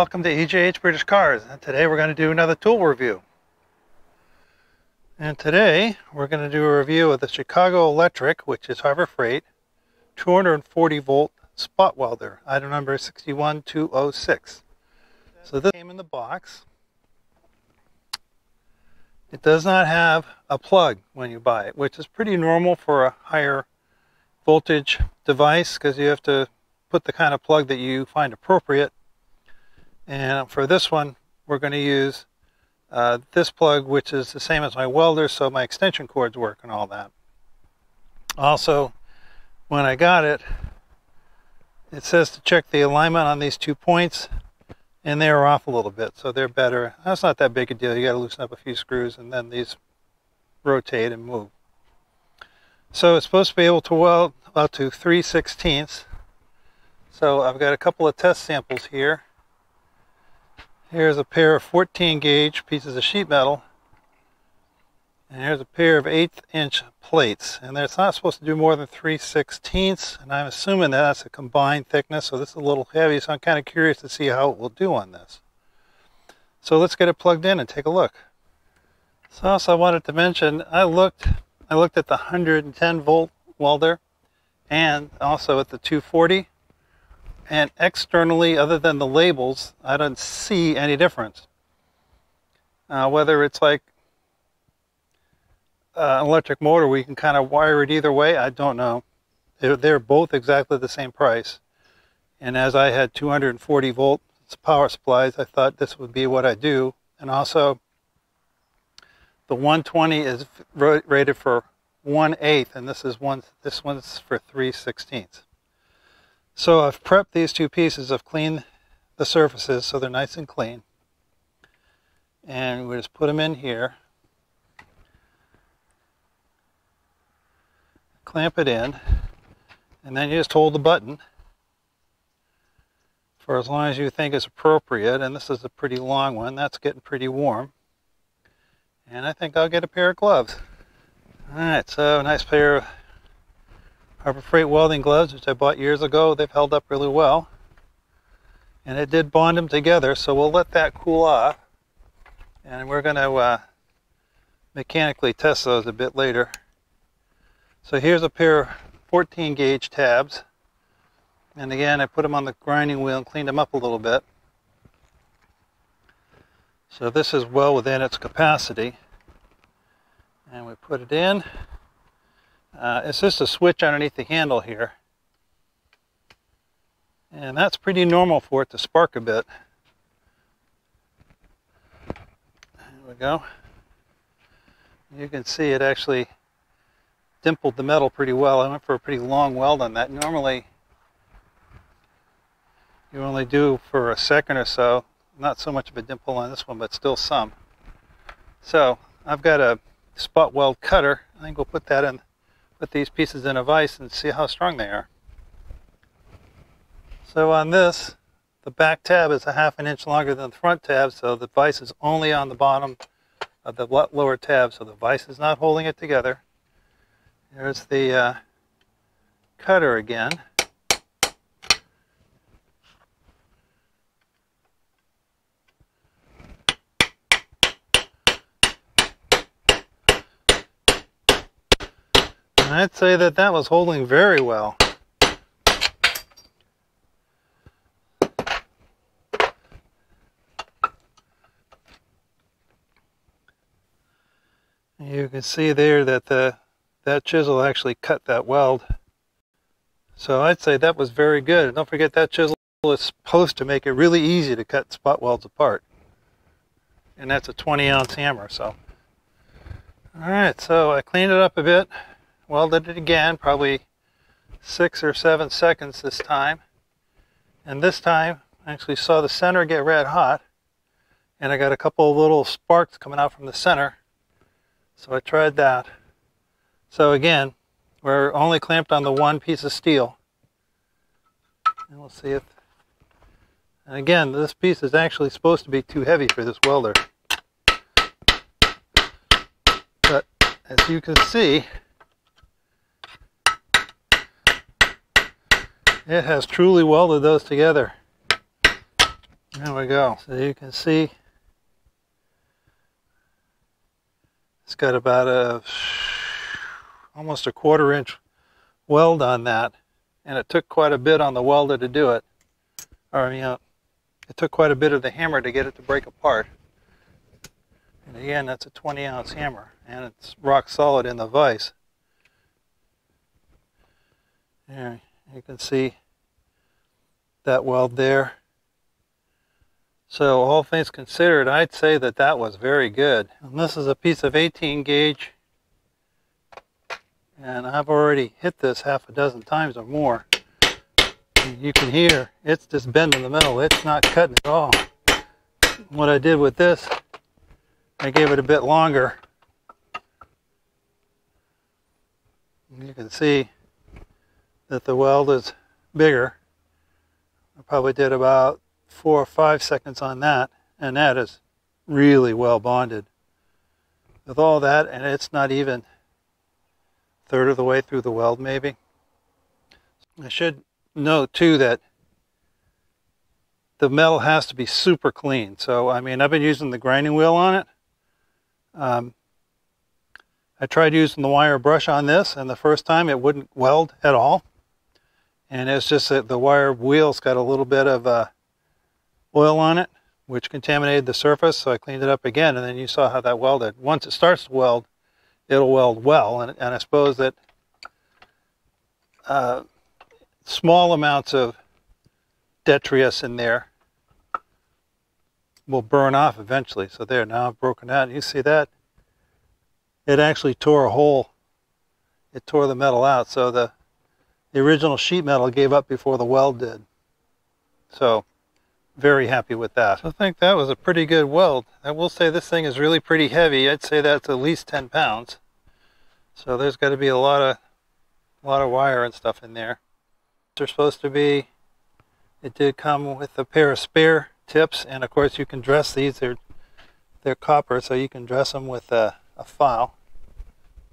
welcome to EJH British Cars, and today we're going to do another tool review. And today we're going to do a review of the Chicago Electric, which is Harbor Freight, 240 volt spot welder, item number 61206. So this came in the box. It does not have a plug when you buy it, which is pretty normal for a higher voltage device because you have to put the kind of plug that you find appropriate. And for this one, we're going to use this plug, which is the same as my welder, so my extension cords work and all that. Also, when I got it, it says to check the alignment on these 2 points, and they are off a little bit, so they're better. That's not that big a deal. You got to loosen up a few screws, and then these rotate and move. So it's supposed to be able to weld up to 3/16. So I've got a couple of test samples here. Here's a pair of 14 gauge pieces of sheet metal. And here's a pair of 1/8 inch plates. And it's not supposed to do more than 3/16. And I'm assuming that's a combined thickness. So this is a little heavy. So I'm kind of curious to see how it will do on this. So let's get it plugged in and take a look. So also I wanted to mention, I looked at the 110 volt welder and also at the 240. And externally, other than the labels, I don't see any difference. Whether it's like an electric motor where you can kind of wire it either way, I don't know. They're both exactly the same price. And as I had 240 volt power supplies, I thought this would be what I do. And also, the 120 is rated for 1/8, and this one's for 3/16. So I've prepped these two pieces. I've cleaned the surfaces so they're nice and clean. And we just put them in here. Clamp it in. And then you just hold the button for as long as you think is appropriate. And this is a pretty long one. That's getting pretty warm. And I think I'll get a pair of gloves. Alright, so a nice pair of Harbor Freight welding gloves, which I bought years ago. They've held up really well. And it did bond them together, so we'll let that cool off. And we're going to mechanically test those a bit later. So here's a pair of 14 gauge tabs. And again, I put them on the grinding wheel and cleaned them up a little bit. So this is well within its capacity. And we put it in. It's just a switch underneath the handle here. And that's pretty normal for it to spark a bit. There we go. You can see it actually dimpled the metal pretty well. I went for a pretty long weld on that. Normally, you only do for a second or so. Not so much of a dimple on this one, but still some. So, I've got a spot weld cutter. I think we'll put that in. Put these pieces in a vise and see how strong they are. So on this, the back tab is a 1/2 inch longer than the front tab, so the vise is only on the bottom of the lower tab, so the vise is not holding it together. There's the cutter again. I'd say that was holding very well. You can see there that that chisel actually cut that weld. So I'd say that was very good. And don't forget that chisel is supposed to make it really easy to cut spot welds apart. And that's a 20-ounce hammer. So, all right, so I cleaned it up a bit. Welded it again, probably 6 or 7 seconds this time. And this time, I actually saw the center get red hot. And I got a couple of little sparks coming out from the center. So I tried that. So again, we're only clamped on the one piece of steel. And we'll see if... And again, this piece is actually supposed to be too heavy for this welder. But as you can see, it has truly welded those together. There we go. So you can see it's got about almost a 1/4 inch weld on that, and it took quite a bit on the welder to do it. Or, you know, it took quite a bit of the hammer to get it to break apart. And again, that's a 20-ounce hammer, and it's rock solid in the vise. There, you can see that weld there. So all things considered, I'd say that that was very good. And this is a piece of 18 gauge, and I've already hit this half a dozen times or more. And you can hear it's just bent in the middle. It's not cutting at all. What I did with this, I gave it a bit longer. You can see that the weld is bigger. I probably did about 4 or 5 seconds on that, and that is really well bonded. With all that, and it's not even a third of the way through the weld maybe. I should note too that the metal has to be super clean. So I mean, I've been using the grinding wheel on it. I tried using the wire brush on this, and the first time it wouldn't weld at all. And it's just that the wire wheel's got a little bit of oil on it, which contaminated the surface, so I cleaned it up again, and then you saw how that welded. Once it starts to weld, it'll weld well, and I suppose that small amounts of detritus in there will burn off eventually. So there, now I've broken out, and you see that? It actually tore a hole. It tore the metal out, so the original sheet metal gave up before the weld did. So, very happy with that. So I think that was a pretty good weld. I will say this thing is really pretty heavy. I'd say that's at least 10 pounds. So there's got to be a lot of wire and stuff in there. They're supposed to be. It did come with a pair of spare tips, and of course you can dress these. They're copper, so you can dress them with a file.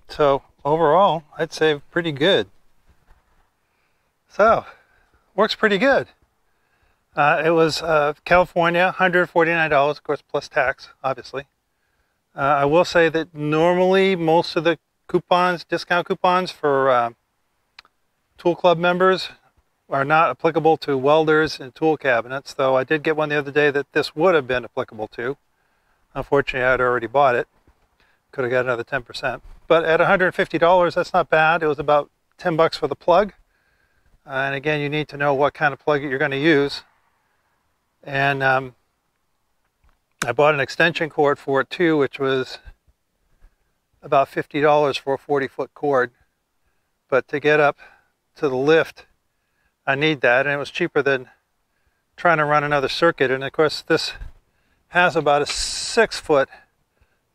So overall, I'd say pretty good. So, works pretty good. It was California, $149, of course, plus tax, obviously. I will say that normally most of the coupons, discount coupons for Tool Club members are not applicable to welders and tool cabinets, though I did get one the other day that this would have been applicable to. Unfortunately, I had already bought it. Could have got another 10%. But at $150, that's not bad. It was about 10 bucks for the plug. And again, you need to know what kind of plug you're going to use. And I bought an extension cord for it too, which was about $50 for a 40-foot cord. But to get up to the lift, I need that, and it was cheaper than trying to run another circuit. And of course, this has about a 6-foot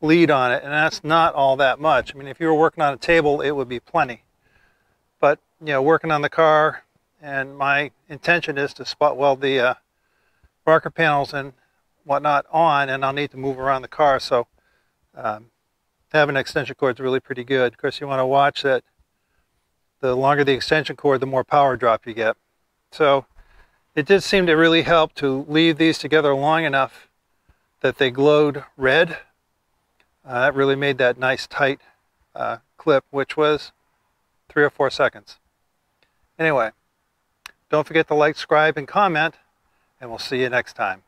lead on it, and that's not all that much. I mean, if you were working on a table, it would be plenty. But, you know, working on the car, and my intention is to spot weld the rocker panels and whatnot on, and I'll need to move around the car, so having an extension cord is really pretty good. Of course, you want to watch that the longer the extension cord, the more power drop you get. So it did seem to really help to leave these together long enough that they glowed red. That really made that nice tight clip, which was 3 or 4 seconds. Anyway, don't forget to like, subscribe, and comment, and we'll see you next time.